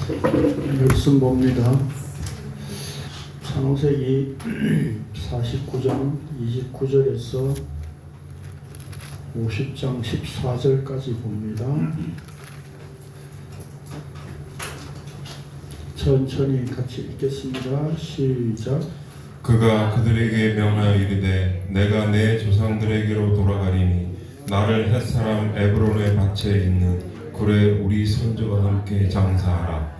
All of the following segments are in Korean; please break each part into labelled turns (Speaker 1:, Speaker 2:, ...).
Speaker 1: 말씀 봅니다. 창세기 49장 29절에서 50장 14절까지 봅니다. 천천히 같이 읽겠습니다. 시작.
Speaker 2: 그가 그들에게 명하여 이르되 내가 내 조상들에게로 돌아가리니 나를 햇사람 에브론의 밭에 있는 굴에 우리 손주와 함께 장사하라.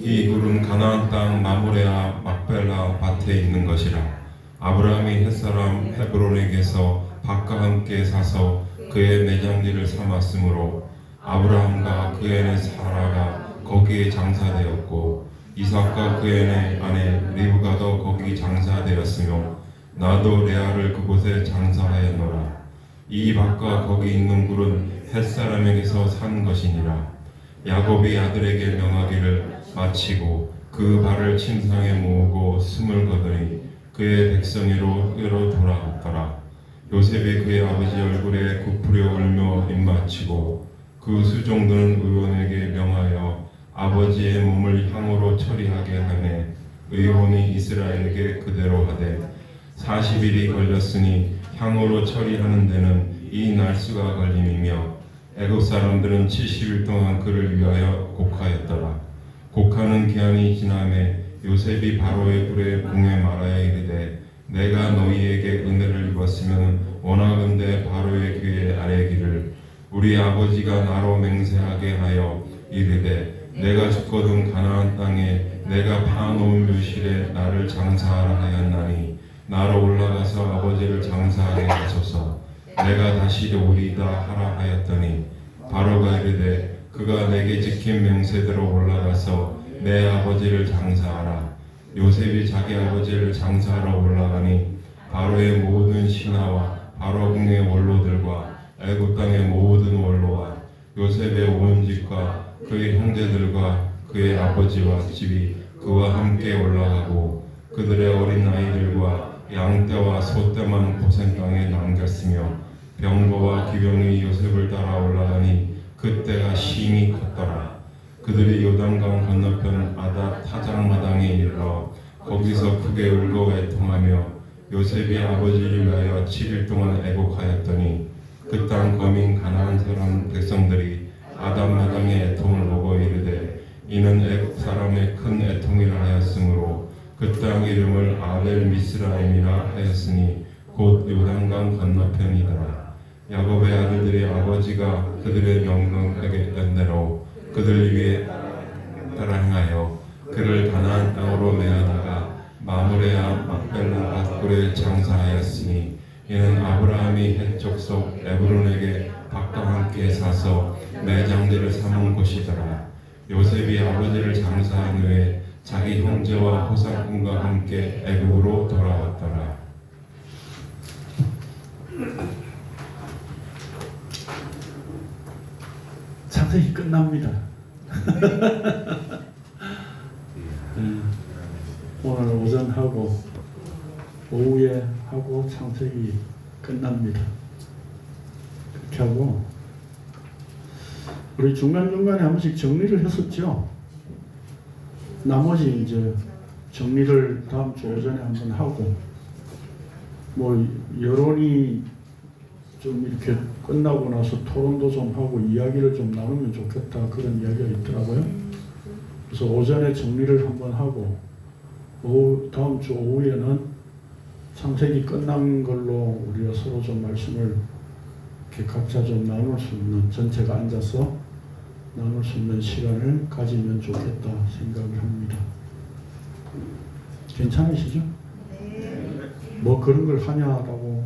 Speaker 2: 이 굴은 가나안 땅 마므레아 막벨라 밭에 있는 것이라. 아브라함이 햇사람 헤브론에게서 밭과 함께 사서 그의 매장지를 삼았으므로 아브라함과 그의 아내 사라가 거기에 장사되었고 이삭과 그의 아내 리브가도 거기 장사되었으며 나도 레아를 그곳에 장사하였노라. 이 밭과 거기 있는 굴은 햇사람에게서 산 것이니라. 야곱이 아들에게 명하기를 마치고 그 발을 침상에 모으고 숨을 거두니 그의 백성이로 돌아갔더라. 요셉이 그의 아버지 얼굴에 굽으려 울며 입맞추고 그 수종들은 의원에게 명하여 아버지의 몸을 향으로 처리하게 하매 의원이 이스라엘에게 그대로 하되 40일이 걸렸으니 향으로 처리하는 데는 이 날수가 걸림이며 애굽 사람들은 70일 동안 그를 위하여 곡하였더라. 곡하는 기한이 지나매 요셉이 바로의 굴에 궁에 말하여 이르되 내가 너희에게 은혜를 입었으면 원하건대 바로의 귀에 아뢰기를 우리 아버지가 나로 맹세하게 하여 이르되 내가 죽거든 가나안 땅에 내가 파놓은 묘실에 나를 장사하라 하였나니 나로 올라가서 아버지를 장사하게 하소서. 내가 다시 오리이다 하라 하였더니 바로가 이르되 그가 내게 지킨 명세대로 올라가서 내 아버지를 장사하라. 요셉이 자기 아버지를 장사하러 올라가니 바로의 모든 신하와 바로 국의 원로들과 애굽 땅의 모든 원로와 요셉의 온 집과 그의 형제들과 그의 아버지와 집이 그와 함께 올라가고 그들의 어린 아이들과 양떼와 소떼만 고센 땅에 남겼으며 병거와 기병이 요셉을 따라 올라가니 그때가 심히 컸더라. 그들이 요단강 건너편 아다 타작마당에 이르러 거기서 크게 울고 애통하며 요셉이 아버지를 위하여 7일 동안 애곡하였더니 그 땅 거민 가나안 사람 백성들이 아담마당의 애통을 보고 이르되 이는 애굽 사람의 큰 애통이라 하였으므로 그 땅 이름을 아벨 미스라임이라 하였으니 곧 요단강 건너편이더라. 야곱의 아들들이 아버지가 그들의 명령하게 된 대로 그들 위에 따라 행하여 그를 가나안 땅으로 내어다가 마므레아 막벨라 밭굴에 장사하였으니 이는 아브라함이 헷 족속 에브론에게 밭과 함께 사서 매장지를 삼은 곳이더라. 요셉이 아버지를 장사한 후에 자기 형제와 호사꾼과 함께 애굽으로 돌아왔더라.
Speaker 1: 창세기 끝납니다. 오늘 오전 하고 오후에 하고 창세기 끝납니다. 그렇게 하고 우리 중간중간에 한 번씩 정리를 했었죠. 나머지 이제 정리를 다음 주 오전에 한번 하고 뭐 여론이 좀 이렇게 끝나고 나서 토론도 좀 하고 이야기를 좀 나누면 좋겠다 그런 이야기가 있더라고요. 그래서 오전에 정리를 한번 하고 다음 주 오후에는 창세기 끝난 걸로 우리가 서로 좀 말씀을 이렇게 각자 좀 나눌 수 있는 전체가 앉아서 나눌 수 있는 시간을 가지면 좋겠다 생각을 합니다. 괜찮으시죠? 네. 뭐 그런 걸 하냐라고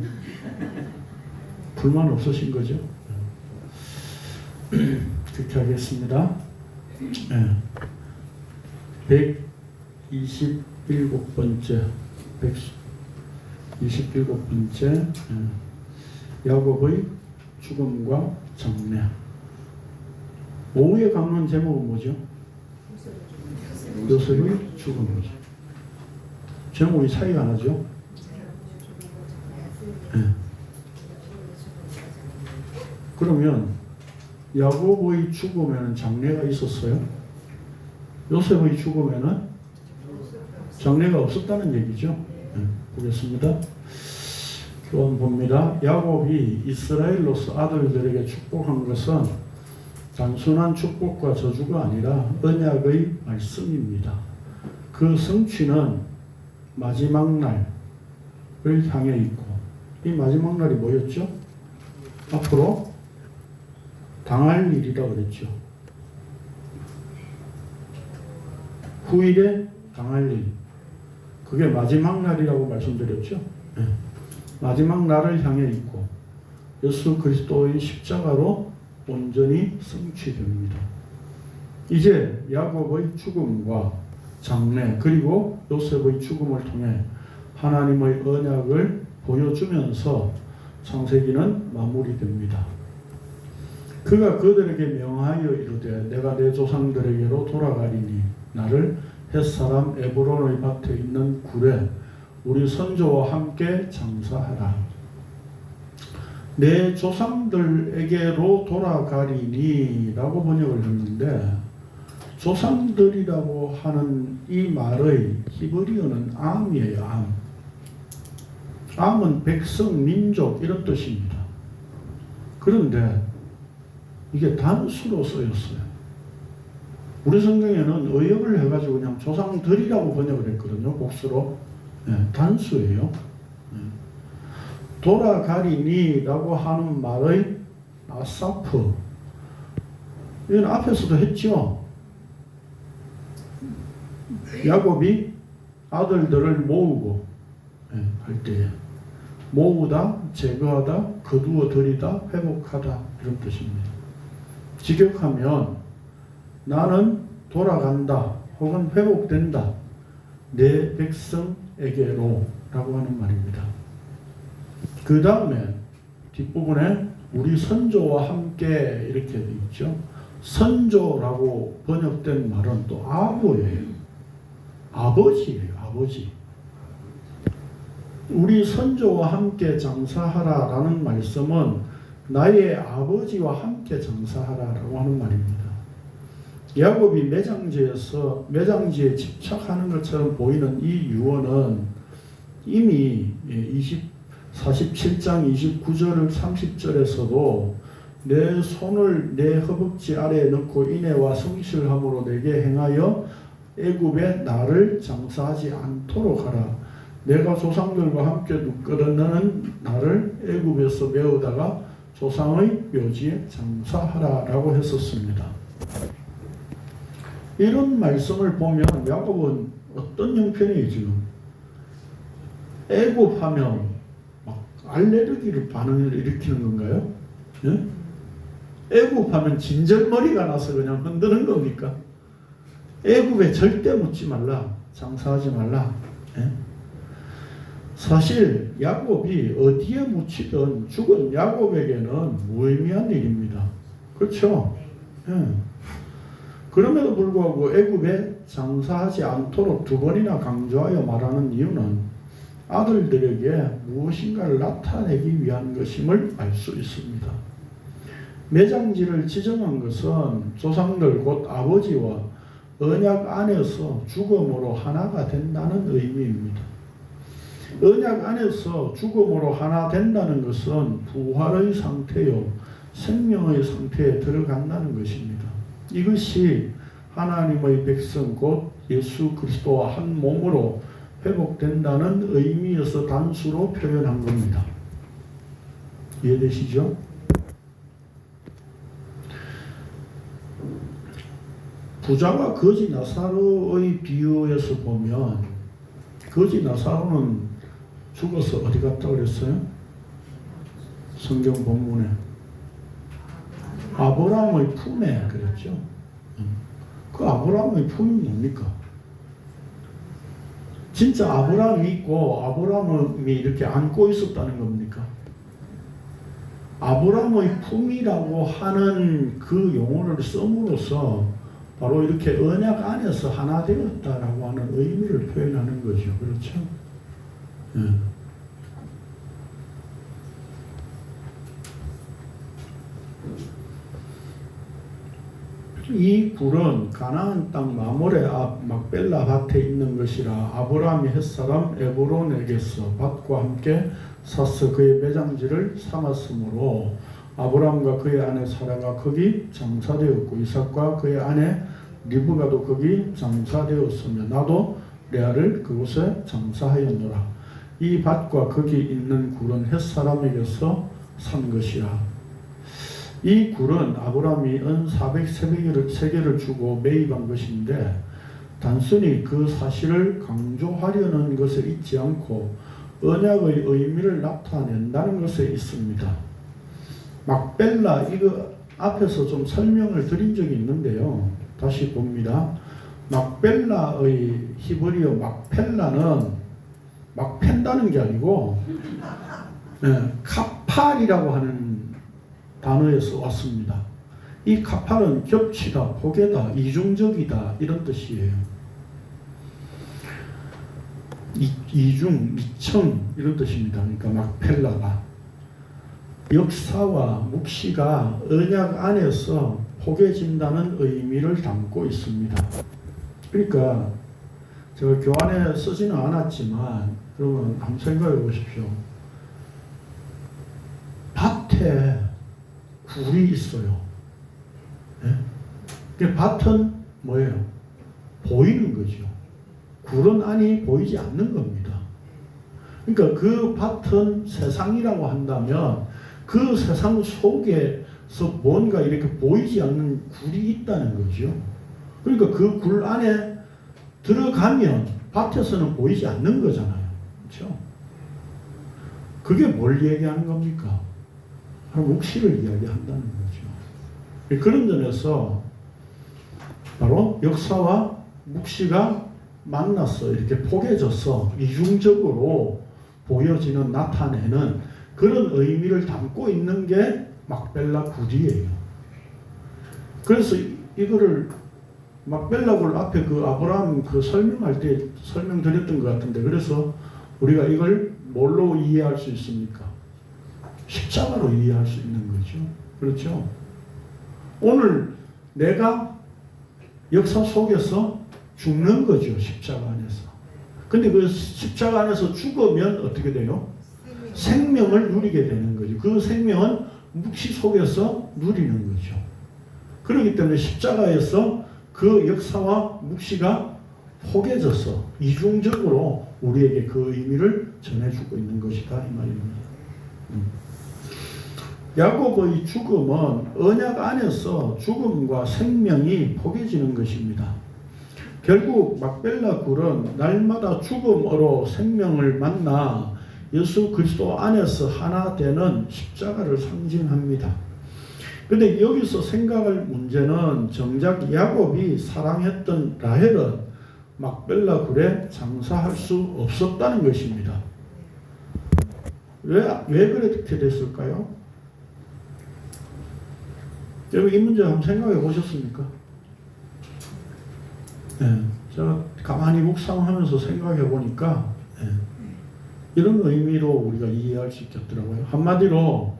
Speaker 1: 불만 없으신 거죠? 그렇게 하겠습니다. 127번째 127번째 야곱의 죽음과 장래. 오후에 강론 제목은 뭐죠? 요셉의 죽음이죠. 제목이 차이가 안 나죠? 그러면 야곱의 죽음에는 장래가 있었어요? 요셉의 죽음에는 장래가 없었다는 얘기죠. 보겠습니다. 교훈 봅니다. 야곱이 이스라엘로서 아들들에게 축복한 것은 단순한 축복과 저주가 아니라 언약의 말씀입니다. 그 성취는 마지막 날을 향해 있고, 이 마지막 날이 뭐였죠? 앞으로 당할 일이라고 그랬죠. 후일에 당할 일. 그게 마지막 날이라고 말씀드렸죠. 네. 마지막 날을 향해 있고 예수 그리스도의 십자가로 온전히 성취됩니다. 이제 야곱의 죽음과 장래 그리고 요셉의 죽음을 통해 하나님의 언약을 보여주면서 창세기는 마무리됩니다. 그가 그들에게 명하여 이르되 내가 내 조상들에게로 돌아가리니 나를 햇사람 에브론의 밭에 있는 굴에 우리 선조와 함께 장사하라. 내 조상들에게로 돌아가리니 라고 번역을 했는데, 조상들이라고 하는 이 말의 히브리어는 암이에요. 암은 백성, 민족 이런 뜻입니다. 그런데 이게 단수로 쓰였어요. 우리 성경에는 의역을 해가지고 그냥 조상들이라고 번역을 했거든요. 복수로. 단수예요. 돌아가리니라고 하는 말의 아사프, 이건 앞에서도 했죠. 야곱이 아들들을 모으고 할 때에 모으다, 제거하다, 거두어 들이다, 회복하다 이런 뜻입니다. 직역하면 나는 돌아간다 혹은 회복된다 내 백성에게로 라고 하는 말입니다. 그 다음에 뒷부분에 우리 선조와 함께 이렇게 되어 있죠. 선조라고 번역된 말은 또 아버예요. 아버지예요. 아버지. 우리 선조와 함께 장사하라 라는 말씀은 나의 아버지와 함께 장사하라 라고 하는 말입니다. 야곱이 매장지에 집착하는 것처럼 보이는 이 유언은 이미 47장 29절 30절에서도 내 손을 내 허벅지 아래에 넣고 인애와 성실함으로 내게 행하여 애굽에 나를 장사하지 않도록 하라. 내가 조상들과 함께 눕거든 나를 애굽에서 메우다가 조상의 묘지에 장사하라 라고 했었습니다. 이런 말씀을 보면 야곱은 어떤 형편이에요 지금? 애굽하면 막 알레르기를 반응을 일으키는 건가요? 예? 애굽하면 진절머리가 나서 그냥 흔드는 겁니까? 애굽에 절대 묻지 말라, 장사하지 말라. 예? 사실 야곱이 어디에 묻히든 죽은 야곱에게는 무의미한 일입니다. 그렇죠? 예. 그럼에도 불구하고 애굽에 장사하지 않도록 두 번이나 강조하여 말하는 이유는 아들들에게 무엇인가를 나타내기 위한 것임을 알 수 있습니다. 매장지를 지정한 것은 조상들 곧 아버지와 언약 안에서 죽음으로 하나가 된다는 의미입니다. 언약 안에서 죽음으로 하나 된다는 것은 부활의 상태요 생명의 상태에 들어간다는 것입니다. 이것이 하나님의 백성 곧 예수 그리스도와 한 몸으로 회복된다는 의미에서 단수로 표현한 겁니다. 이해되시죠? 부자와 거지 나사로의 비유에서 보면 거지 나사로는 죽어서 어디 갔다 그랬어요? 성경 본문에 아브라함의 품에 그랬죠. 그 아브라함의 품이 뭡니까? 진짜 아브라함이 있고 아브라함이 이렇게 안고 있었다는 겁니까? 아브라함의 품이라고 하는 그 용어를 씀으로써 바로 이렇게 언약 안에서 하나 되었다라고 하는 의미를 표현하는 거죠. 그렇죠? 예. 이 굴은 가나안 땅 마모레 앞 막벨라 밭에 있는 것이라 아브라함이 햇사람 에브론에게서 밭과 함께 사서 그의 매장지를 삼았으므로 아브라함과 그의 아내 사라가 거기 장사되었고 이삭과 그의 아내 리브가도 거기 장사되었으며 나도 레아를 그곳에 장사하였노라. 이 밭과 거기 있는 굴은 햇사람에게서 산 것이라. 이 굴은 아브라함이 은 400세겔을 주고 매입한 것인데 단순히 그 사실을 강조하려는 것에 있지 않고 언약의 의미를 나타낸다는 것에 있습니다. 막벨라 이거 앞에서 좀 설명을 드린 적이 있는데요. 다시 봅니다. 막벨라의 히브리어 막펠라는 막 팬다는 게 아니고 카팔이라고 하는 단어에서 왔습니다. 이 카팔은 겹치다, 포개다, 이중적이다 이런 뜻이에요. 이중, 이청 이런 뜻입니다. 그러니까 막펠라가 역사와 묵시가 언약 안에서 포개진다는 의미를 담고 있습니다. 그러니까 제가 교환에 쓰지는 않았지만 여러분 한번 생각해 보십시오. 밭에 굴이 있어요. 네? 밭은 뭐예요? 보이는 거죠. 굴은 안이 보이지 않는 겁니다. 그러니까 그 밭은 세상이라고 한다면 그 세상 속에서 뭔가 이렇게 보이지 않는 굴이 있다는 거죠. 그러니까 그 굴 안에 들어가면 밭에서는 보이지 않는 거잖아요. 그렇죠? 그게 뭘 얘기하는 겁니까? 묵시를 이야기한다는 거죠. 그런 점에서 바로 역사와 묵시가 만나서 이렇게 포개져서 이중적으로 보여지는 나타내는 그런 의미를 담고 있는 게 막벨라 굴이에요. 그래서 이거를 막벨라 굴 앞에 그 아브라함 그 설명할 때 설명드렸던 것 같은데 그래서 우리가 이걸 뭘로 이해할 수 있습니까? 십자가로 이해할 수 있는 거죠. 그렇죠? 오늘 내가 역사 속에서 죽는 거죠. 십자가 안에서. 근데 그 십자가 안에서 죽으면 어떻게 돼요? 생명을 누리게 되는 거죠. 그 생명은 묵시 속에서 누리는 거죠. 그렇기 때문에 십자가에서 그 역사와 묵시가 포개져서 이중적으로 우리에게 그 의미를 전해주고 있는 것이다 이 말입니다. 야곱의 죽음은 언약 안에서 죽음과 생명이 포개지는 것입니다. 결국 막벨라 굴은 날마다 죽음으로 생명을 만나 예수 그리스도 안에서 하나 되는 십자가를 상징합니다. 그런데 여기서 생각할 문제는 정작 야곱이 사랑했던 라헬은 막벨라 굴에 장사할 수 없었다는 것입니다. 왜 그렇게 됐을까요? 여러분 이 문제 한번 생각해 보셨습니까? 네, 제가 가만히 묵상하면서 생각해 보니까 이런 의미로 우리가 이해할 수 있겠더라고요. 한마디로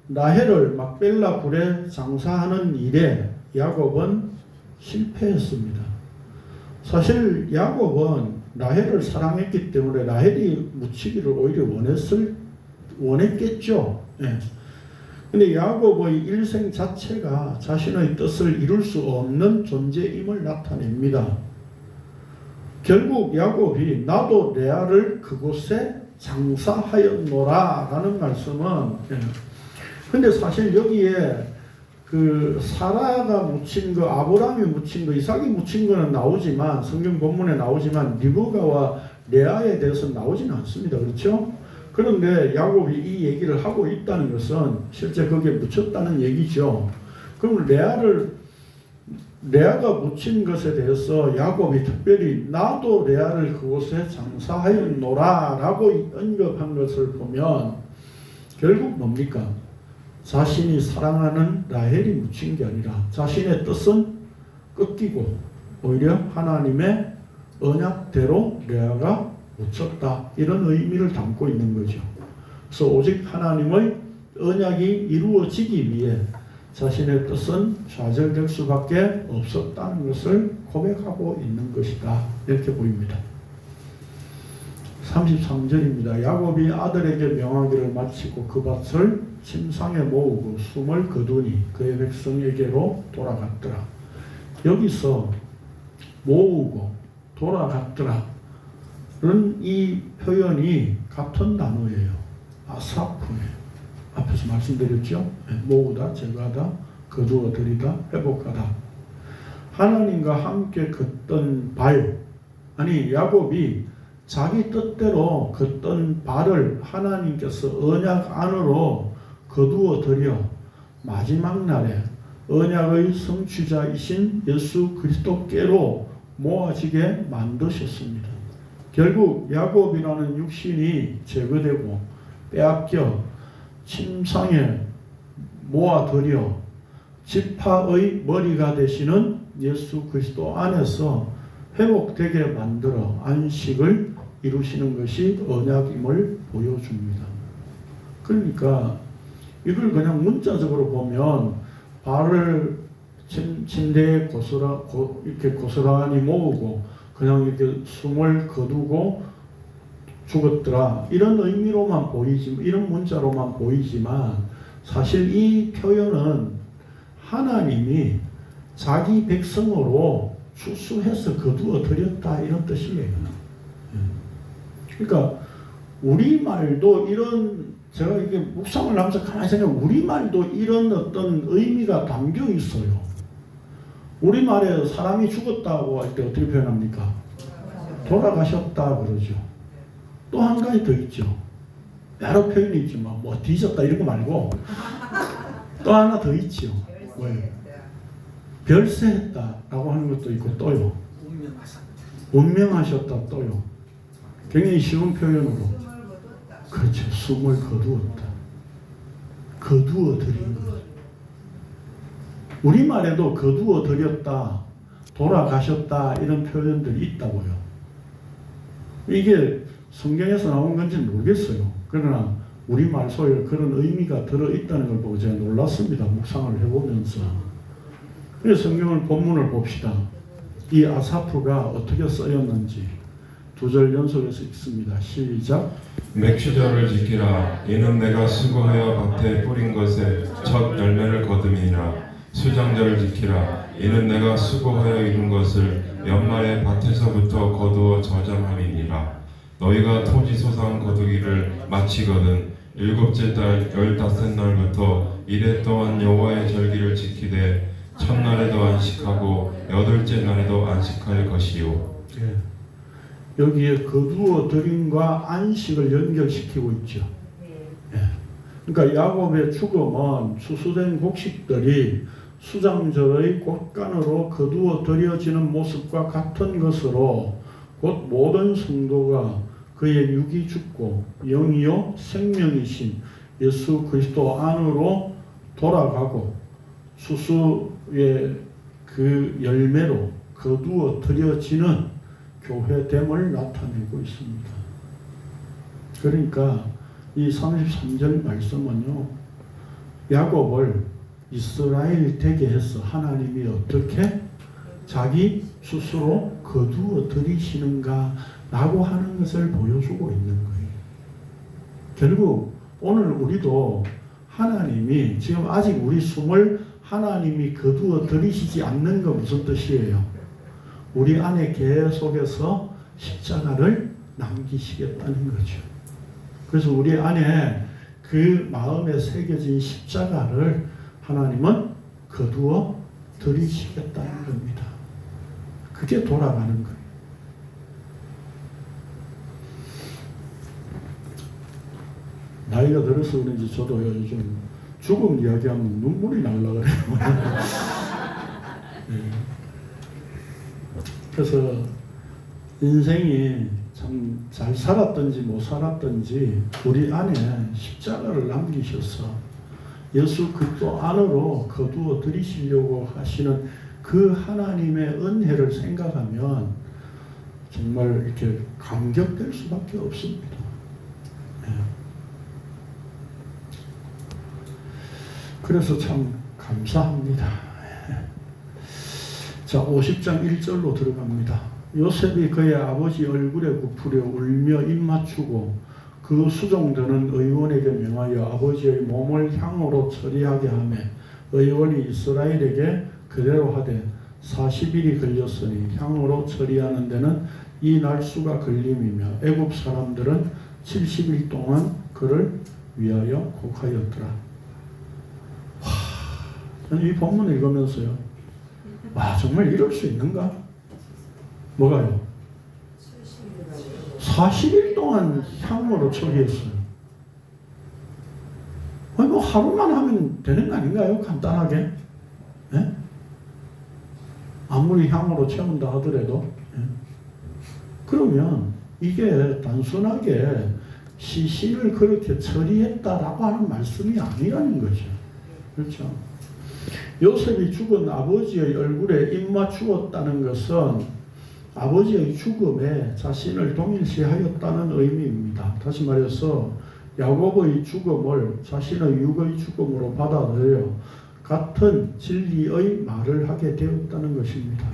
Speaker 1: 라헬을 막벨라 굴에 장사하는 일에 야곱은 실패했습니다. 사실 야곱은 라헬을 사랑했기 때문에 라헬이 묻히기를 오히려 원했겠죠. 근데 야곱의 일생 자체가 자신의 뜻을 이룰 수 없는 존재임을 나타냅니다. 결국 야곱이 나도 레아를 그곳에 장사하였노라 라는 말씀은 근데 사실 여기에 그 사라가 묻힌 거, 아브라함이 묻힌 거, 이삭이 묻힌 거는 나오지만 성경 본문에 나오지만 리브가와 레아에 대해서는 나오지는 않습니다. 그렇죠? 그런데 야곱이 이 얘기를 하고 있다는 것은 실제 거기에 묻혔다는 얘기죠. 그럼 레아가 묻힌 것에 대해서 야곱이 특별히 나도 레아를 그곳에 장사하였노라 라고 언급한 것을 보면 결국 뭡니까? 자신이 사랑하는 라헬이 묻힌 게 아니라 자신의 뜻은 꺾이고 오히려 하나님의 언약대로 레아가 묻혔다. 이런 의미를 담고 있는 거죠. 그래서 오직 하나님의 언약이 이루어지기 위해 자신의 뜻은 좌절될 수밖에 없었다는 것을 고백하고 있는 것이다. 이렇게 보입니다. 33절입니다. 야곱이 아들에게 명하기를 마치고 그 밭을 침상에 모으고 숨을 거두니 그의 백성에게로 돌아갔더라. 여기서 모으고 돌아갔더라 는 이 표현이 같은 단어예요. 아사프예요. 앞에서 말씀드렸죠. 모으다, 제거하다, 거두어 들이다, 회복하다. 하나님과 함께 걷던 바요. 아니 야곱이 자기 뜻대로 걷던 발을 하나님께서 언약 안으로 거두어 들여 마지막 날에 언약의 성취자이신 예수 그리스도께로 모아지게 만드셨습니다. 결국 야곱이라는 육신이 제거되고 빼앗겨 침상에 모아들여 지파의 머리가 되시는 예수 그리스도 안에서 회복되게 만들어 안식을 이루시는 것이 언약임을 보여줍니다. 그러니까 이걸 그냥 문자적으로 보면 발을 침대에 이렇게 고스란히 모으고 그냥 이렇게 숨을 거두고 죽었더라 이런 의미로만 보이지만, 이런 문자로만 보이지만 사실 이 표현은 하나님이 자기 백성으로 추수해서 거두어 드렸다 이런 뜻이에요. 그러니까 우리말도 이런, 제가 이게 묵상을 하면서 가만히 생각하면 우리말도 이런 어떤 의미가 담겨 있어요. 우리말에 사람이 죽었다고 할 때 어떻게 표현합니까? 돌아가셨다 그러죠. 또 한 가지 더 있죠. 여러 표현이 있지만 뭐 뒤졌다 이런 거 말고 또 하나 더 있죠. 뭐예요? 별세했다라고 하는 것도 있고 또요. 운명하셨다 또요. 굉장히 쉬운 표현으로. 그렇죠. 숨을 거두었다. 거두어 드린 것. 우리말에도 거두어 드렸다, 돌아가셨다 이런 표현들이 있다고요. 이게 성경에서 나온 건지는 모르겠어요. 그러나 우리말 속에 그런 의미가 들어있다는 걸 보고 제가 놀랐습니다. 묵상을 해보면서. 그래서 성경을 본문을 봅시다. 이 아사프가 어떻게 쓰였는지 2절 연속해서 읽습니다. 시작.
Speaker 2: 맥추절을 지키라. 이는 내가 수고하여 밭에 뿌린 것에 첫 열매를 거둠이니라. 수장절을 지키라. 이는 내가 수고하여 이룬 것을 연말에 밭에서부터 거두어 저장함이니라. 너희가 토지 소상 거두기를 마치거든 일곱째 달 15날부터 이래 동안 여호와의 절기를 지키되 첫날에도 안식하고 여덟째 날에도 안식할 것이요.
Speaker 1: 예. 여기에 거두어 들임과 안식을 연결시키고 있죠. 예. 그러니까 야곱의 죽음은 추수된 곡식들이 수장절의 곳간으로 거두어 들여지는 모습과 같은 것으로 곧 모든 성도가 그의 육이 죽고 영이요 생명이신 예수 그리스도 안으로 돌아가고 추수의 그 열매로 거두어 들여지는 교회됨을 나타내고 있습니다. 그러니까 이 33절 말씀은요, 야곱을 이스라엘 되게 해서 하나님이 어떻게 자기 스스로 거두어 들이시는가 라고 하는 것을 보여주고 있는 거예요. 결국 오늘 우리도 하나님이 지금 아직 우리 숨을 하나님이 거두어 들이시지 않는 건 무슨 뜻이에요? 우리 안에 계속해서 십자가를 남기시겠다는 거죠. 그래서 우리 안에 그 마음에 새겨진 십자가를 하나님은 거두어 들이시겠다는 겁니다. 그게 돌아가는 거예요. 나이가 들어서 그런지 저도 요즘 죽음 이야기하면 눈물이 날라 그래요. 네. 그래서 인생이 참 잘 살았든지 못 살았든지 우리 안에 십자가를 남기셔서 예수 그리스도 안으로 거두어 들이시려고 하시는 그 하나님의 은혜를 생각하면 정말 이렇게 감격될 수밖에 없습니다. 네. 그래서 참 감사합니다. 자, 50장 1절로 들어갑니다. 요셉이 그의 아버지 얼굴에 굽으려 울며 입 맞추고 그 수종되는 의원에게 명하여 아버지의 몸을 향으로 처리하게 하며 의원이 이스라엘에게 그대로 하되 40일이 걸렸으니 향으로 처리하는 데는 이 날수가 걸림이며 애굽 사람들은 70일 동안 그를 위하여 곡하였더라. 저는 이 본문 읽으면서요, 와, 정말 이럴 수 있는가? 뭐가요? 40일 동안 향으로 처리했어요. 아니, 뭐 하루만 하면 되는 거 아닌가요? 간단하게. 예? 아무리 향으로 채운다 하더라도. 예? 그러면 이게 단순하게 시신을 그렇게 처리했다라고 하는 말씀이 아니라는 거죠. 그렇죠? 요셉이 죽은 아버지의 얼굴에 입 맞추었다는 것은 아버지의 죽음에 자신을 동일시하였다는 의미입니다. 다시 말해서 야곱의 죽음을 자신의 육의 죽음으로 받아들여 같은 진리의 말을 하게 되었다는 것입니다.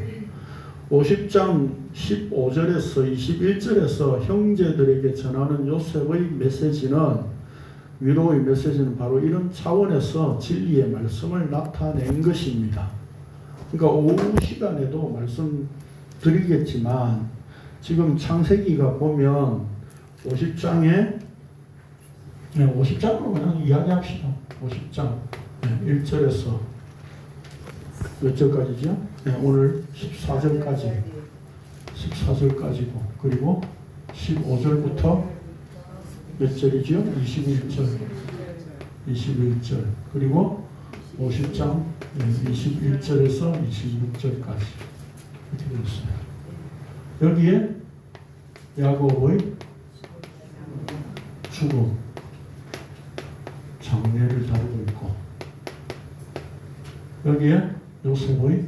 Speaker 1: 50장 15절에서 21절에서 형제들에게 전하는 요셉의 메시지는 위로의 메시지는 바로 이런 차원에서 진리의 말씀을 나타낸 것입니다. 그러니까 오후 시간에도 말씀드리겠지만 지금 창세기가 보면 50장에 50장으로 그냥 이야기합시다. 50장 1절에서 몇 절까지죠? 오늘 14절까지고 그리고 15절부터 몇 절이죠? 21절 그리고 50장 21절에서 26절까지 이렇게 되어 있어요. 여기에 야곱의 죽음, 장례를 다루고 있고 여기에 요셉의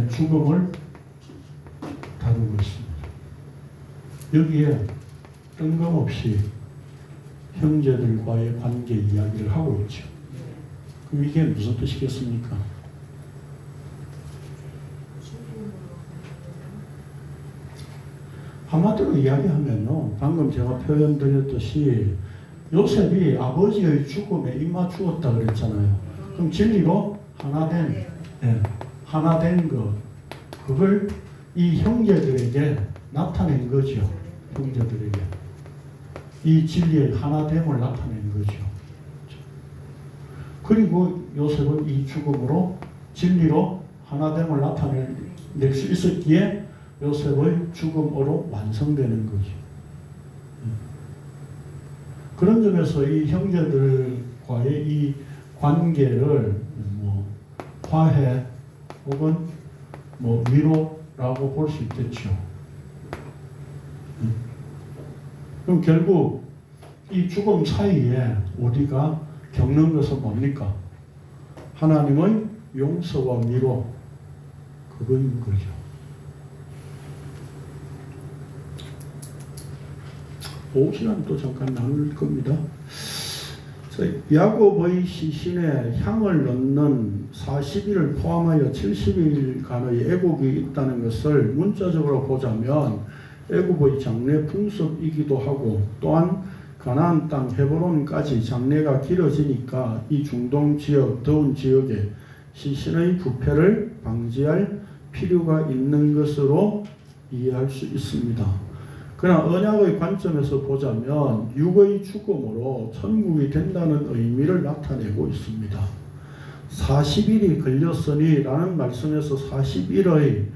Speaker 1: 죽음을 다루고 있습니다. 여기에 뜬금없이 형제들과의 관계 이야기를 하고 있죠. 그럼 이게 무슨 뜻이겠습니까? 한마디로 이야기하면요, 방금 제가 표현드렸듯이 요셉이 아버지의 죽음에 입맞추었다 그랬잖아요. 그럼 진리로 하나된 것, 그걸 이 형제들에게 나타낸 거죠. 형제들에게 이 진리의 하나됨을 나타낸 거죠. 그리고 요셉은 이 죽음으로 진리로 하나됨을 나타낼 수 있었기에 요셉의 죽음으로 완성되는 거죠. 그런 점에서 이 형제들과의 이 관계를 화해 혹은 위로라고 볼 수 있겠죠. 그럼 결국 이 죽음 사이에 우리가 겪는 것은 뭡니까? 하나님의 용서와 위로, 그거인 거죠. 오후 시간 또 잠깐 나눌 겁니다. 야곱의 시신에 향을 넣는 40일을 포함하여 70일간의 애국이 있다는 것을 문자적으로 보자면 애굽의 장례 풍습이기도 하고 또한 가나안 땅 헤브론까지 장례가 길어지니까 이 중동 지역, 더운 지역에 시신의 부패를 방지할 필요가 있는 것으로 이해할 수 있습니다. 그러나 언약의 관점에서 보자면 육의 죽음으로 천국이 된다는 의미를 나타내고 있습니다. 40일이 걸렸으니 라는 말씀에서 40일의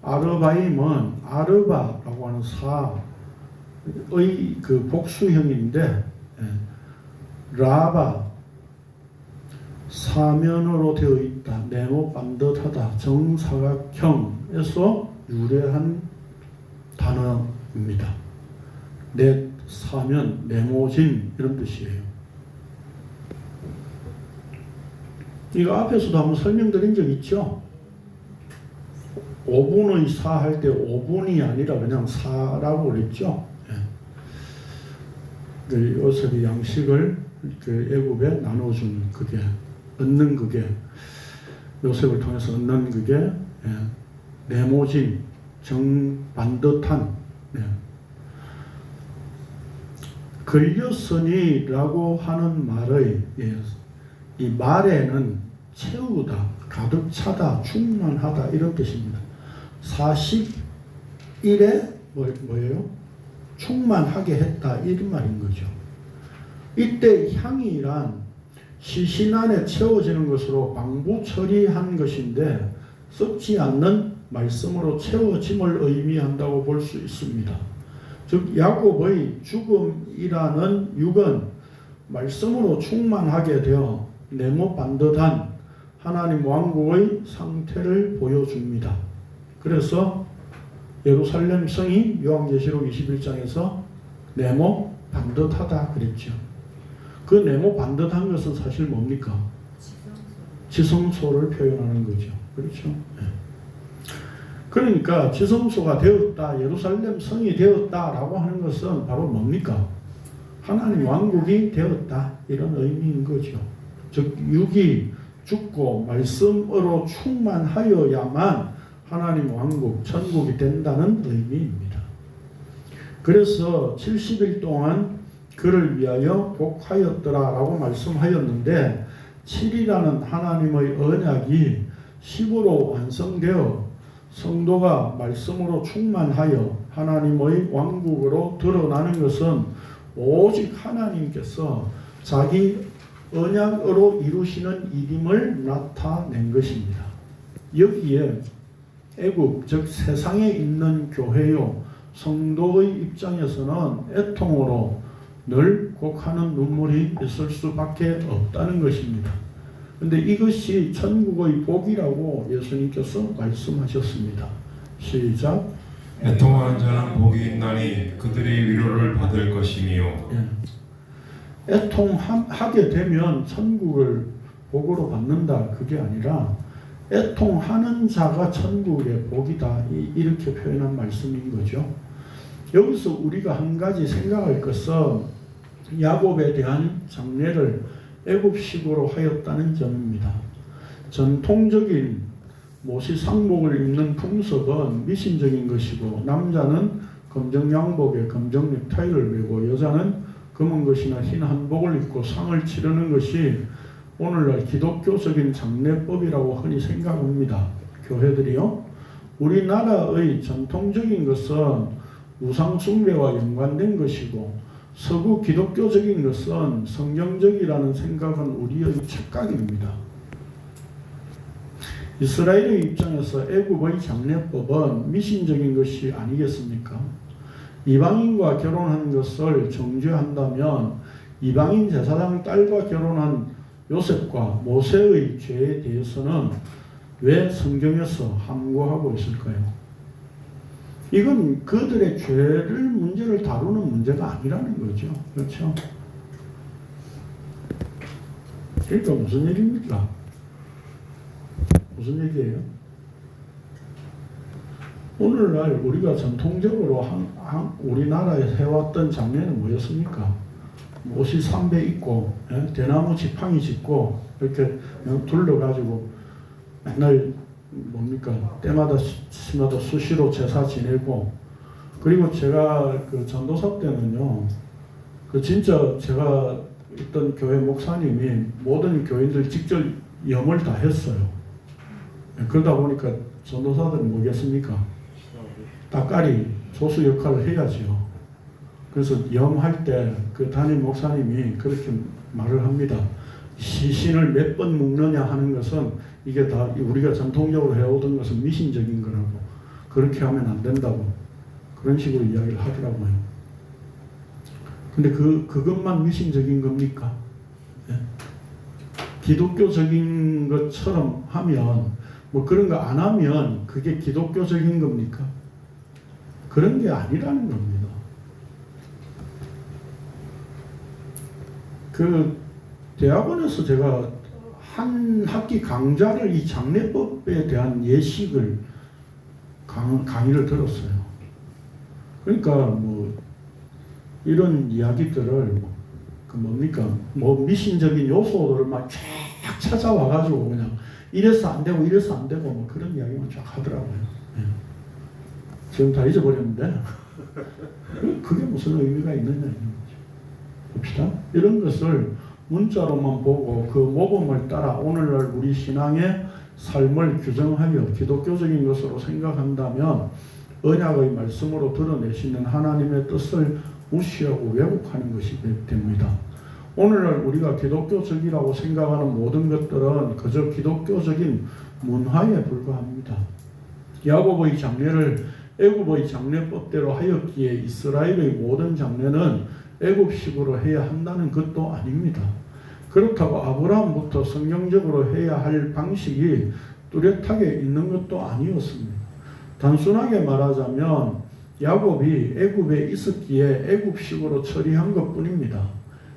Speaker 1: 아르바임은 아르바라고 하는 사의 그 복수형인데 라바 사면으로 되어 있다, 네모 반듯하다, 정사각형에서 유래한 단어입니다. 넷, 사면, 네모진 이런 뜻이에요. 이거 앞에서도 한번 설명드린 적 있죠? 5분의 4 할 때 5분이 아니라 그냥 4라고 그랬죠? 요셉이 양식을 그 애굽에 나눠준 그게 얻는 그게 요셉을 통해서 얻는 그게 네모진 정반듯한 걸렸으니라고 하는 말의 이 말에는 채우다, 가득 차다, 충만하다 이런 뜻입니다. 41에 뭐예요? 충만하게 했다 이런 말인 거죠. 이때 향이란 시신 안에 채워지는 것으로 방부 처리한 것인데 썩지 않는 말씀으로 채워짐을 의미한다고 볼 수 있습니다. 즉 야곱의 죽음이라는 육은 말씀으로 충만하게 되어 네모 반듯한 하나님 왕국의 상태를 보여줍니다. 그래서 예루살렘 성이 요한계시록 21장에서 네모 반듯하다 그랬죠. 그 네모 반듯한 것은 사실 뭡니까? 지성소를 표현하는 거죠. 그렇죠? 그러니까 지성소가 되었다, 예루살렘 성이 되었다라고 하는 것은 바로 뭡니까? 하나님 왕국이 되었다 이런 의미인 거죠. 즉 육이 죽고 말씀으로 충만하여야만 하나님 왕국, 천국이 된다는 의미입니다. 그래서 70일 동안 그를 위하여 복하였더라라고 말씀하였는데 7이라는 하나님의 언약이 10으로 완성되어 성도가 말씀으로 충만하여 하나님의 왕국으로 드러나는 것은 오직 하나님께서 자기 언약으로 이루시는 일임을 나타낸 것입니다. 여기에 애굽 즉 세상에 있는 교회요 성도의 입장에서는 애통으로 늘 곡하는 눈물이 있을 수밖에 없다는 것입니다. 그런데 이것이 천국의 복이라고 예수님께서 말씀하셨습니다. 시작.
Speaker 2: 애통하는 자는 복이 있나니 그들이 위로를 받을 것이며.
Speaker 1: 애통하게 되면 천국을 복으로 받는다 그게 아니라 애통하는 자가 천국의 복이다 이렇게 표현한 말씀인 거죠. 여기서 우리가 한 가지 생각할 것은 야곱에 대한 장례를 애굽식으로 하였다는 점입니다. 전통적인 모시 상복을 입는 풍습은 미신적인 것이고 남자는 검정 양복에 검정 넥타이를 메고 여자는 검은 것이나 흰 한복을 입고 상을 치르는 것이 오늘날 기독교적인 장례법이라고 흔히 생각합니다. 교회들이요. 우리나라의 전통적인 것은 우상 숭배와 연관된 것이고 서구 기독교적인 것은 성경적이라는 생각은 우리의 착각입니다. 이스라엘의 입장에서 애굽의 장례법은 미신적인 것이 아니겠습니까? 이방인과 결혼한 것을 정죄한다면 이방인 제사장 딸과 결혼한 요셉과 모세의 죄에 대해서는 왜 성경에서 함구하고 있을까요? 이건 그들의 죄를 문제를 다루는 문제가 아니라는 거죠. 그렇죠? 그러니까 무슨 일입니까? 무슨 얘기예요? 오늘날 우리가 전통적으로 우리나라에 해왔던 장례는 뭐였습니까? 옷이 삼배 입고 대나무 지팡이 짚고 이렇게 둘러가지고 맨날 뭡니까? 때마다 시마다 수시로 제사 지내고 그리고 제가 그 전도사 때는요 그 진짜 제가 있던 교회 목사님이 모든 교인들 직접 염을 다 했어요. 그러다 보니까 전도사들은 뭐겠습니까? 따까리 조수 역할을 해야죠. 그래서 염할 때 그 담임 목사님이 그렇게 말을 합니다. 시신을 몇 번 묶느냐 하는 것은 이게 다 우리가 전통적으로 해오던 것은 미신적인 거라고 그렇게 하면 안 된다고 그런 식으로 이야기를 하더라고요. 근데 그것만 미신적인 겁니까? 네? 기독교적인 것처럼 하면 뭐 그런 거 안 하면 그게 기독교적인 겁니까? 그런 게 아니라는 겁니다. 그 대학원에서 제가 한 학기 강좌를 이 장례법에 대한 예식을 강의를 들었어요. 그러니까 뭐 이런 이야기들을 그 뭡니까 뭐 미신적인 요소들을 막 쫙 찾아와가지고 그냥 이래서 안 되고 이래서 안 되고 뭐 그런 이야기만 쫙 하더라고요. 예. 지금 다 잊어버렸는데 그게 무슨 의미가 있느냐 이런 거죠. 봅시다. 이런 것을 문자로만 보고 그 모범을 따라 오늘날 우리 신앙의 삶을 규정하여 기독교적인 것으로 생각한다면 언약의 말씀으로 드러내시는 하나님의 뜻을 무시하고 왜곡하는 것이 됩니다. 오늘날 우리가 기독교적이라고 생각하는 모든 것들은 그저 기독교적인 문화에 불과합니다. 야곱의 장례를 애굽의 장례법대로 하였기에 이스라엘의 모든 장례는 애굽식으로 해야 한다는 것도 아닙니다. 그렇다고 아브라함부터 성경적으로 해야 할 방식이 뚜렷하게 있는 것도 아니었습니다. 단순하게 말하자면 야곱이 애굽에 있었기에 애굽식으로 처리한 것뿐입니다.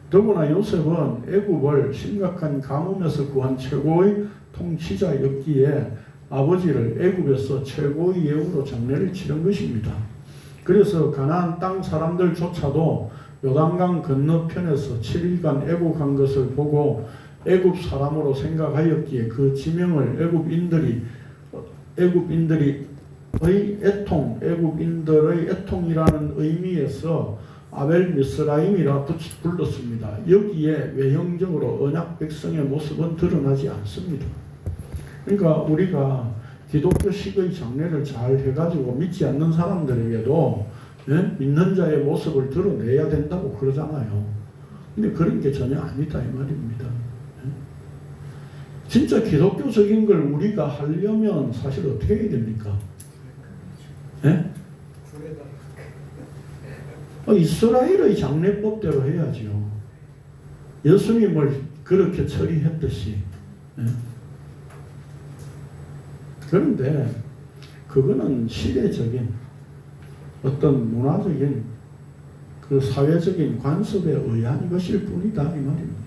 Speaker 1: 더구나 요셉은 애굽을 심각한 가뭄에서 구한 최고의 통치자였기에 아버지를 애굽에서 최고의 예우로 장례를 치른 것입니다. 그래서 가나안 땅 사람들조차도 요단강 건너편에서 7일간 애국한 것을 보고 애굽 사람으로 생각하였기에 그 지명을 애굽인들의 애통이라는 의미에서 아벨 미스라임이라 불렀습니다. 여기에 외형적으로 언약 백성의 모습은 드러나지 않습니다. 그러니까 우리가 기독교식의 장례를 잘 해가지고 믿지 않는 사람들에게도 믿는 자의 모습을 드러내야 된다고 그러잖아요. 근데 그런 게 전혀 아니다 이 말입니다. 진짜 기독교적인 걸 우리가 하려면 사실 어떻게 해야 됩니까? 이스라엘의 장례법대로 해야죠. 예수님을 그렇게 처리했듯이. 그런데 그거는 시대적인 어떤 문화적인 그 사회적인 관습에 의한 것일 뿐이다 이 말입니다.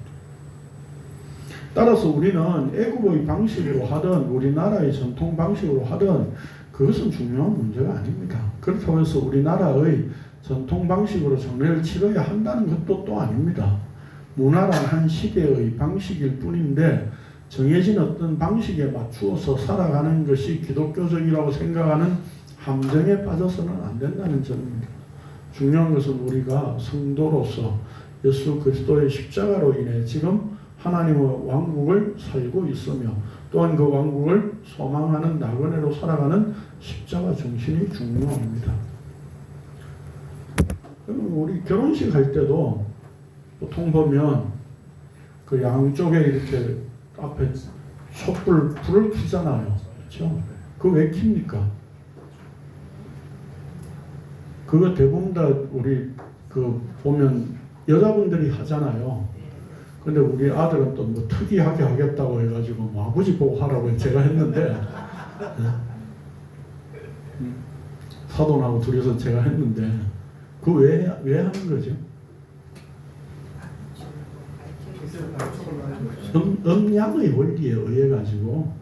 Speaker 1: 따라서 우리는 애굽의 방식으로 하든 우리나라의 전통 방식으로 하든 그것은 중요한 문제가 아닙니다. 그렇다고 해서 우리나라의 전통 방식으로 장례를 치러야 한다는 것도 또 아닙니다. 문화란 한 시대의 방식일 뿐인데 정해진 어떤 방식에 맞추어서 살아가는 것이 기독교적이라고 생각하는 함정에 빠져서는 안 된다는 점입니다. 중요한 것은 우리가 성도로서 예수 그리스도의 십자가로 인해 지금 하나님의 왕국을 살고 있으며 또한 그 왕국을 소망하는 나그네로 살아가는 십자가 정신이 중요합니다. 우리 결혼식 할 때도 보통 보면 그 양쪽에 이렇게 앞에 불을 켜잖아요. 그렇죠? 그거 왜 킵니까? 그거 대부분 다 우리 그 보면 여자분들이 하잖아요. 근데 우리 아들은 또 뭐 특이하게 하겠다고 해가지고 뭐 아버지 보고 하라고 제가 했는데 사돈하고 둘이서 제가 했는데 그 왜 하는 거죠? 음양의 원리에 의해 가지고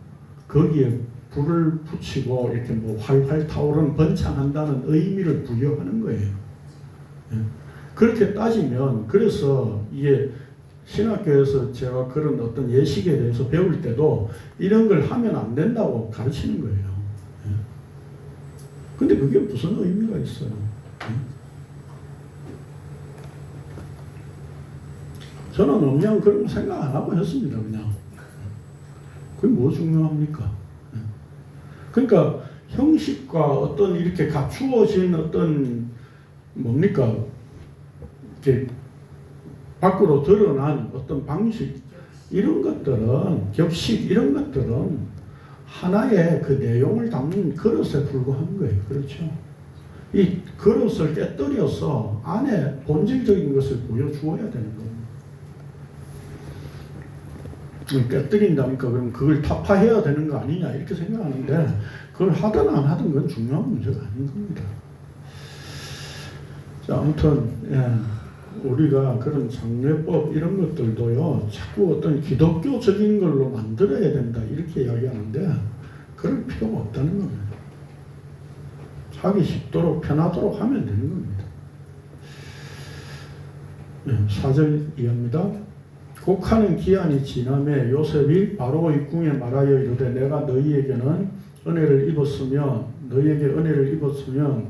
Speaker 1: 거기에 불을 붙이고 이렇게 뭐 활활 타오르는 번창한다는 의미를 부여하는 거예요. 그렇게 따지면 그래서 이게 신학교에서 제가 그런 어떤 예식에 대해서 배울 때도 이런 걸 하면 안 된다고 가르치는 거예요. 근데 그게 무슨 의미가 있어요? 저는 음양 그런 거 생각 안 하고 했습니다. 그냥 그게 뭐 중요합니까? 그러니까 형식과 어떤 이렇게 갖추어진 어떤 뭡니까 이렇게 밖으로 드러난 어떤 방식 이런 것들은 격식 이런 것들은 하나의 그 내용을 담는 그릇에 불과한 거예요. 그렇죠? 이 그릇을 깨뜨려서 안에 본질적인 것을 보여주어야 되는 겁니다. 깨뜨린다니까 그럼 그걸 타파해야 되는 거 아니냐 이렇게 생각하는데 그걸 하든 안 하든 그건 중요한 문제가 아닌 겁니다. 자, 아무튼 우리가 그런 장례법 이런 것들도요 자꾸 어떤 기독교적인 걸로 만들어야 된다 이렇게 이야기하는데 그럴 필요가 없다는 겁니다. 하기 쉽도록 편하도록 하면 되는 겁니다. 4절 이해합니다. 곡하는 기한이 지남에 요셉이 바로의 궁에 말하여 이르되 내가 너희에게 은혜를 입었으면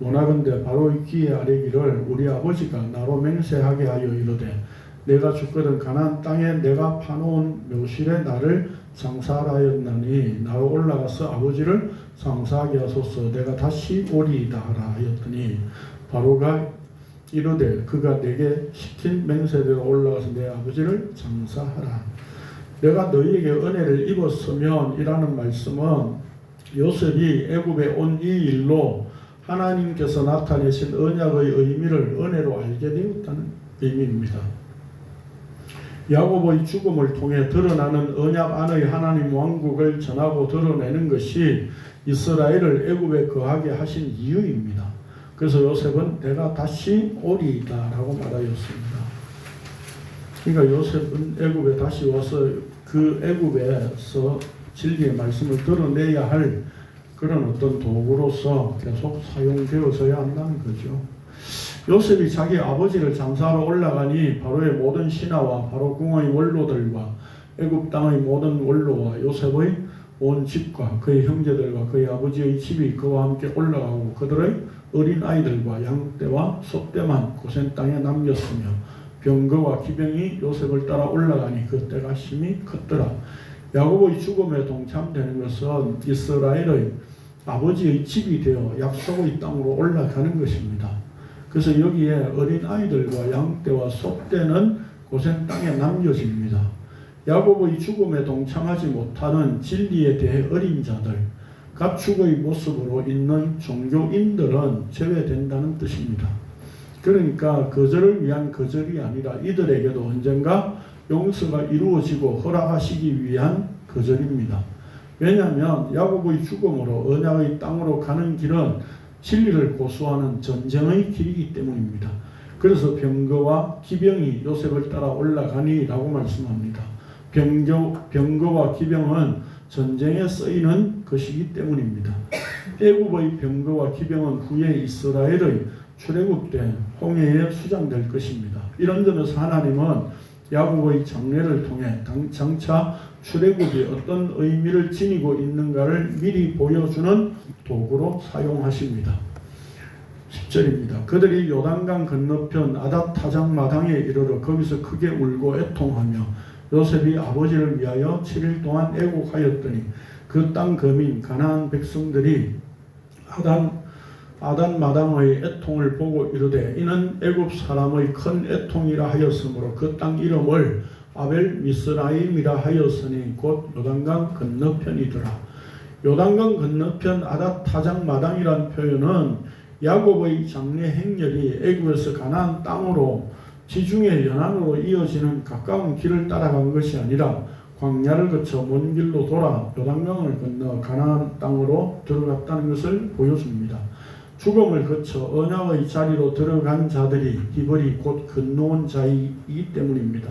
Speaker 1: 원하건대 바로의 귀에 아뢰기를 우리 아버지가 나로 맹세하게 하여 이르되 내가 죽거든 가나안 땅에 내가 파놓은 묘실에 나를 장사하라 하였나니 나로 올라가서 아버지를 장사하게 하소서 내가 다시 오리이다 하라 하였더니 바로가 이르되 그가 내게 시킨 맹세대로 올라가서 내 아버지를 장사하라. 내가 너희에게 은혜를 입었으면 이라는 말씀은 요셉이 애굽에 온 이 일로 하나님께서 나타내신 언약의 의미를 은혜로 알게 되었다는 의미입니다. 야곱의 죽음을 통해 드러나는 언약 안의 하나님 왕국을 전하고 드러내는 것이 이스라엘을 애굽에 거하게 하신 이유입니다. 그래서 요셉은 내가 다시 오리이다 라고 말하였습니다. 그러니까 요셉은 애굽에 다시 와서 그 애굽에서 진리의 말씀을 드러내야 할 그런 어떤 도구로서 계속 사용되어져야 한다는 거죠. 요셉이 자기 아버지를 장사하러 올라가니 바로의 모든 신하와 바로 궁의 원로들과 애굽 땅의 모든 원로와 요셉의 온 집과 그의 형제들과 그의 아버지의 집이 그와 함께 올라가고 그들의 어린 아이들과 양떼와 소떼만 고센 땅에 남겼으며 병거와 기병이 요셉을 따라 올라가니 그 때가 심히 컸더라. 야곱의 죽음에 동참되는 것은 이스라엘의 아버지의 집이 되어 약속의 땅으로 올라가는 것입니다. 그래서 여기에 어린 아이들과 양떼와 소떼는 고센 땅에 남겨집니다. 야곱의 죽음에 동참하지 못하는 진리에 대해 어린 자들, 가축의 모습으로 있는 종교인들은 제외된다는 뜻입니다. 그러니까 거절을 위한 거절이 아니라 이들에게도 언젠가 용서가 이루어지고 허락하시기 위한 거절입니다. 왜냐하면 야곱의 죽음으로 언약의 땅으로 가는 길은 진리를 고수하는 전쟁의 길이기 때문입니다. 그래서 병거와 기병이 요셉을 따라 올라가니 라고 말씀합니다. 병거와 기병은 전쟁에 쓰이는 것이기 때문입니다. 애굽의 병거와 기병은 후에 이스라엘의 출애굽 때 홍해에 수장될 것입니다. 이런 점에서 하나님은 야곱의 장례를 통해 장차 출애굽이 어떤 의미를 지니고 있는가를 미리 보여주는 도구로 사용하십니다. 10절입니다. 그들이 요단강 건너편 아닷 타장 마당에 이르러 거기서 크게 울고 애통하며 요셉이 아버지를 위하여 7일 동안 애곡하였더니 그 땅 거민 가나안 백성들이 아단 마당의 애통을 보고 이르되 이는 애굽 사람의 큰 애통이라 하였으므로 그 땅 이름을 아벨 미스라임이라 하였으니 곧 요단강 건너편이더라. 요단강 건너편 아닷 타장 마당이란 표현은 야곱의 장례 행렬이 애굽에서 가나안 땅으로 지중해 연안으로 이어지는 가까운 길을 따라간 것이 아니라 광야를 거쳐 먼 길로 돌아 요단강을 건너 가나안 땅으로 들어갔다는 것을 보여줍니다. 죽음을 거쳐 언약의 자리로 들어간 자들이 히브리 곧 건너온 자이기 때문입니다.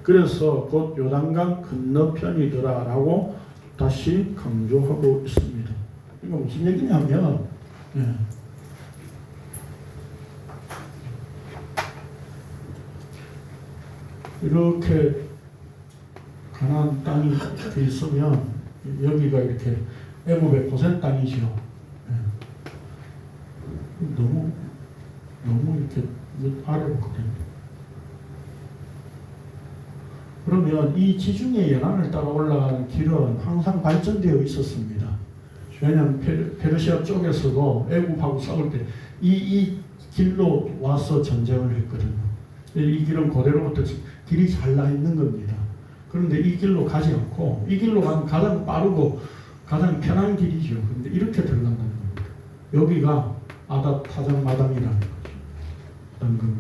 Speaker 1: 그래서 곧 요단강 건너편이더라 라고 다시 강조하고 있습니다. 이거 무슨 얘기냐면 이렇게 가나안 땅이 이렇게 있으면 여기가 이렇게 애굽의 고센 땅이죠. 너무 이렇게 아래로 가요. 그러면 이 지중해 연안을 따라 올라가는 길은 항상 발전되어 있었습니다. 왜냐하면 페르시아 쪽에서도 애굽하고 싸울 때 이 길로 와서 전쟁을 했거든요. 이 길은 그대로부터 길이 잘 나 있는 겁니다. 그런데 이 길로 가지 않고 이 길로 가면 가장 빠르고 가장 편한 길이죠. 그런데 이렇게 들어간다는 겁니다. 여기가 아닷 타장 마당이라는 거죠. 단근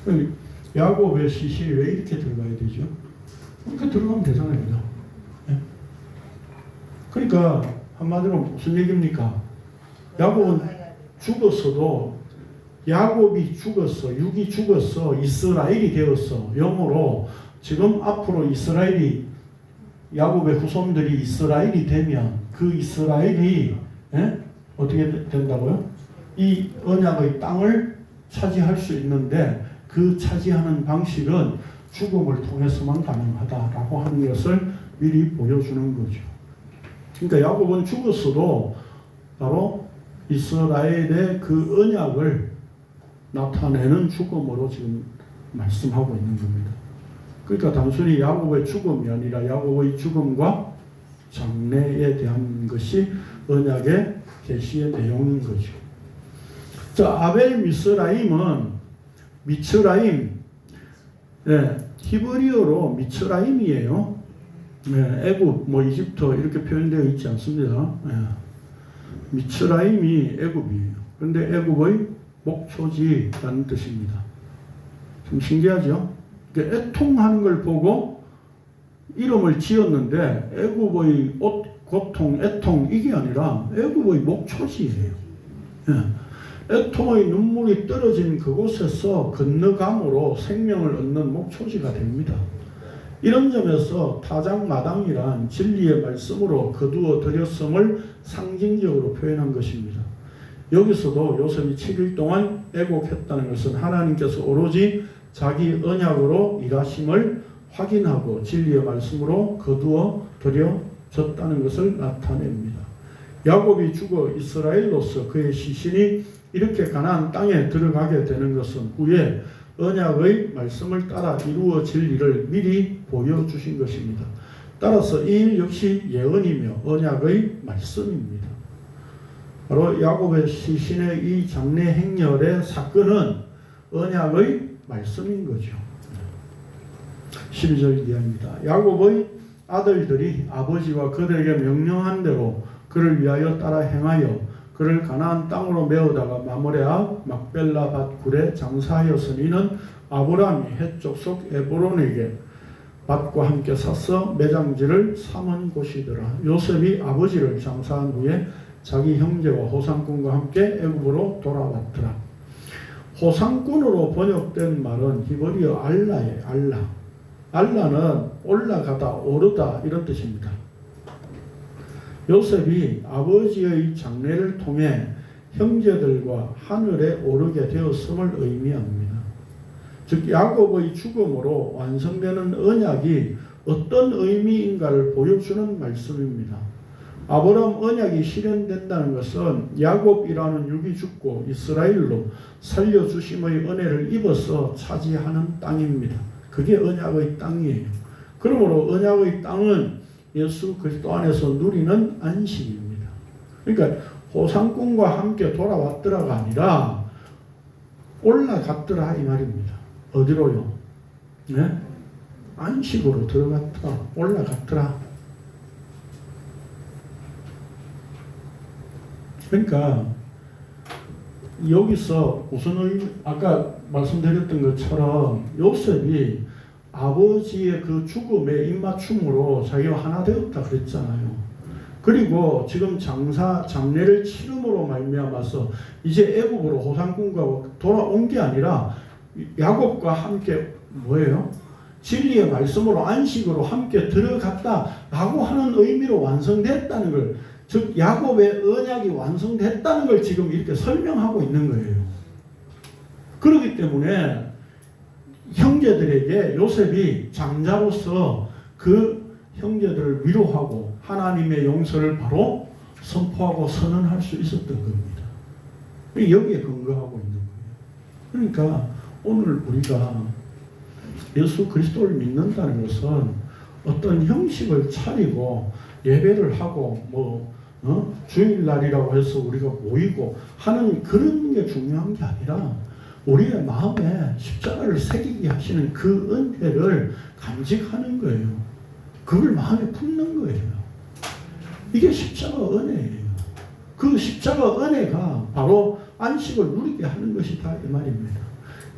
Speaker 1: 건너편이죠. 야곱의 시신이 왜 이렇게 들어가야 되죠? 이렇게 들어가면 되잖아요. 네? 그러니까 한마디로 무슨 얘기입니까? 야곱은 죽었어도 야곱이 죽었어, 육이 죽었어, 이스라엘이 되었어. 영어로 지금 앞으로 이스라엘이 야곱의 후손들이 이스라엘이 되면 그 이스라엘이 어떻게 된다고요? 이 언약의 땅을 차지할 수 있는데 그 차지하는 방식은 죽음을 통해서만 가능하다라고 하는 것을 미리 보여주는 거죠. 그러니까 야곱은 죽었어도 바로 이스라엘의 그 언약을 나타내는 죽음으로 지금 말씀하고 있는 겁니다. 그러니까 단순히 야곱의 죽음이 아니라 야곱의 죽음과 장래에 대한 것이 언약의 계시의 내용인 거죠. 자, 아벨 미스라임은 미츠라임, 히브리어로 미츠라임이에요. 애굽, 이집트 이렇게 표현되어 있지 않습니다. 미츠라임이 애굽이에요. 그런데 애굽의 목초지라는 뜻입니다. 좀 신기하죠? 애통하는 걸 보고 이름을 지었는데 애굽의 고통, 애통 이게 아니라 애굽의 목초지예요. 애통의 눈물이 떨어진 그곳에서 건너감으로 생명을 얻는 목초지가 됩니다. 이런 점에서 타작마당이란 진리의 말씀으로 거두어 들였음을 상징적으로 표현한 것입니다. 여기서도 요셉이 7일 동안 애곡했다는 것은 하나님께서 오로지 자기 언약으로 일하심을 확인하고 진리의 말씀으로 거두어 들여졌다는 것을 나타냅니다. 야곱이 죽어 이스라엘로서 그의 시신이 이렇게 가나안 땅에 들어가게 되는 것은 후에 언약의 말씀을 따라 이루어질 일을 미리 보여주신 것입니다. 따라서 이 일 역시 예언이며 언약의 말씀입니다. 바로 야곱의 시신의 이 장례 행렬의 사건은 언약의 말씀인 거죠. 12절 이하입니다. 야곱의 아들들이 아버지와 그들에게 명령한 대로 그를 위하여 따라 행하여 그를 가나안 땅으로 메어다가 마므레아 막벨라 밭 굴에 장사하였으니 이는 아브라함이 헷 족속 에브론에게 밭과 함께 사서 매장지를 삼은 곳이더라. 요셉이 아버지를 장사한 후에 자기 형제와 호상꾼과 함께 애굽으로 돌아왔더라. 호상꾼으로 번역된 말은 히브리어 알라예요. 알라는 올라가다, 오르다 이런 뜻입니다. 요셉이 아버지의 장례를 통해 형제들과 하늘에 오르게 되었음을 의미합니다. 즉 야곱의 죽음으로 완성되는 언약이 어떤 의미인가를 보여주는 말씀입니다. 아브라함 언약이 실현된다는 것은 야곱이라는 육이 죽고 이스라엘로 살려주심의 은혜를 입어서 차지하는 땅입니다. 그게 언약의 땅이에요. 그러므로 언약의 땅은 예수 그리스도 안에서 누리는 안식입니다. 그러니까 호상꾼과 함께 돌아왔더라가 아니라 올라갔더라 이 말입니다. 어디로요? 안식으로 들어갔더라. 올라갔더라. 그러니까 여기서 우선 아까 말씀드렸던 것처럼 요셉이 아버지의 그 죽음에 입맞춤으로 자기가 하나 되었다 그랬잖아요. 그리고 지금 장례를 치름으로 말미암아서 이제 애굽으로 호상꾼과 돌아온 게 아니라 야곱과 함께 뭐예요? 진리의 말씀으로 안식으로 함께 들어갔다라고 하는 의미로 완성됐다는 걸, 즉 야곱의 언약이 완성됐다는 걸 지금 이렇게 설명하고 있는 거예요. 그렇기 때문에 형제들에게 요셉이 장자로서 그 형제들을 위로하고 하나님의 용서를 바로 선포하고 선언할 수 있었던 겁니다. 여기에 근거하고 있는 거예요. 그러니까 오늘 우리가 예수 그리스도를 믿는다는 것은 어떤 형식을 차리고 예배를 하고 주일날이라고 해서 우리가 모이고 하는 그런 게 중요한 게 아니라 우리의 마음에 십자가를 새기게 하시는 그 은혜를 간직하는 거예요. 그걸 마음에 품는 거예요. 이게 십자가 은혜예요. 그 십자가 은혜가 바로 안식을 누리게 하는 것이다 이 말입니다.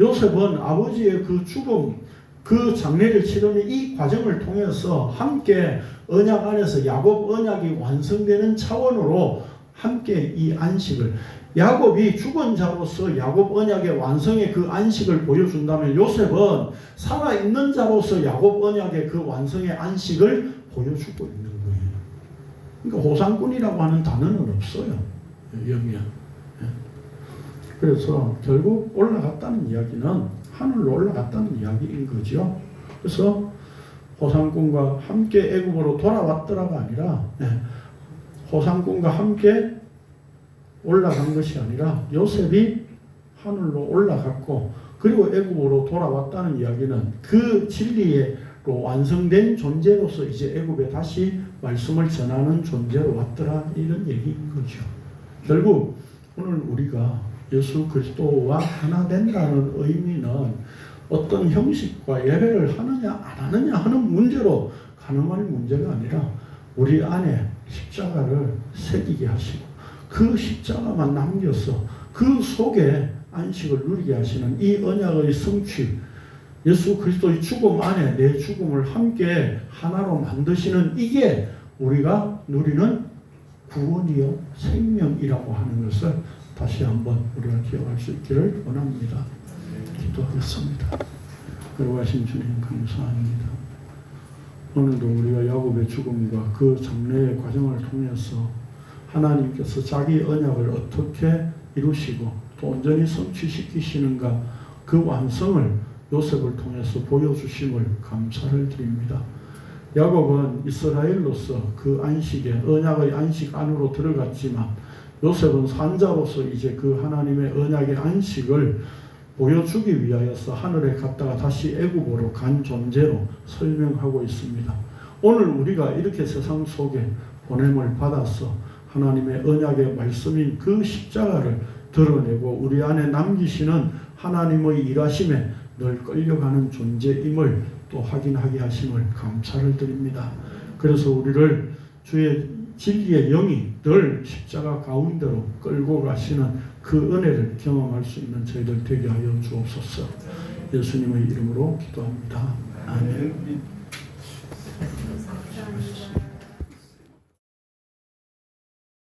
Speaker 1: 요셉은 아버지의 그 죽음, 그 장례를 치르는 이 과정을 통해서 함께 언약 안에서 야곱 언약이 완성되는 차원으로 함께 이 안식을, 야곱이 죽은 자로서 야곱 언약의 완성의 그 안식을 보여준다면 요셉은 살아있는 자로서 야곱 언약의 그 완성의 안식을 보여주고 있는 거예요. 그러니까 호상꾼이라고 하는 단어는 없어요. 여기야. 그래서 결국 올라갔다는 이야기는 하늘로 올라갔다는 이야기인 거죠. 그래서 호상군과 함께 애굽으로 돌아왔더라가 아니라 호상군과 함께 올라간 것이 아니라 요셉이 하늘로 올라갔고 그리고 애굽으로 돌아왔다는 이야기는 그 진리로 완성된 존재로서 이제 애굽에 다시 말씀을 전하는 존재로 왔더라 이런 얘기인 거죠. 결국 오늘 우리가 예수 그리스도와 하나 된다는 의미는 어떤 형식과 예배를 하느냐 안 하느냐 하는 문제로 가능할 문제가 아니라 우리 안에 십자가를 새기게 하시고 그 십자가만 남겨서 그 속에 안식을 누리게 하시는 이 언약의 성취, 예수 그리스도의 죽음 안에 내 죽음을 함께 하나로 만드시는 이게 우리가 누리는 구원이요 생명이라고 하는 것을 다시 한번 우리가 기억할 수 있기를 원합니다. 기도하겠습니다. 거룩하신 주님 감사합니다. 오늘도 우리가 야곱의 죽음과 그 장래의 과정을 통해서 하나님께서 자기 언약을 어떻게 이루시고 또 온전히 성취시키시는가 그 완성을 요셉을 통해서 보여주심을 감사를 드립니다. 야곱은 이스라엘로서 그 안식에 언약의 안식 안으로 들어갔지만 요셉은 산자로서 이제 그 하나님의 언약의 안식을 보여주기 위하여서 하늘에 갔다가 다시 애굽으로 간 존재로 설명하고 있습니다. 오늘 우리가 이렇게 세상 속에 보냄을 받아서 하나님의 언약의 말씀인 그 십자가를 드러내고 우리 안에 남기시는 하나님의 일하심에 늘 끌려가는 존재임을 또 확인하게 하심을 감사를 드립니다. 그래서 우리를 주의 진리의 영이 늘 십자가 가운데로 끌고 가시는 그 은혜를 경험할 수 있는 저희들 되게 하여 주옵소서. 예수님의 이름으로 기도합니다. 아멘.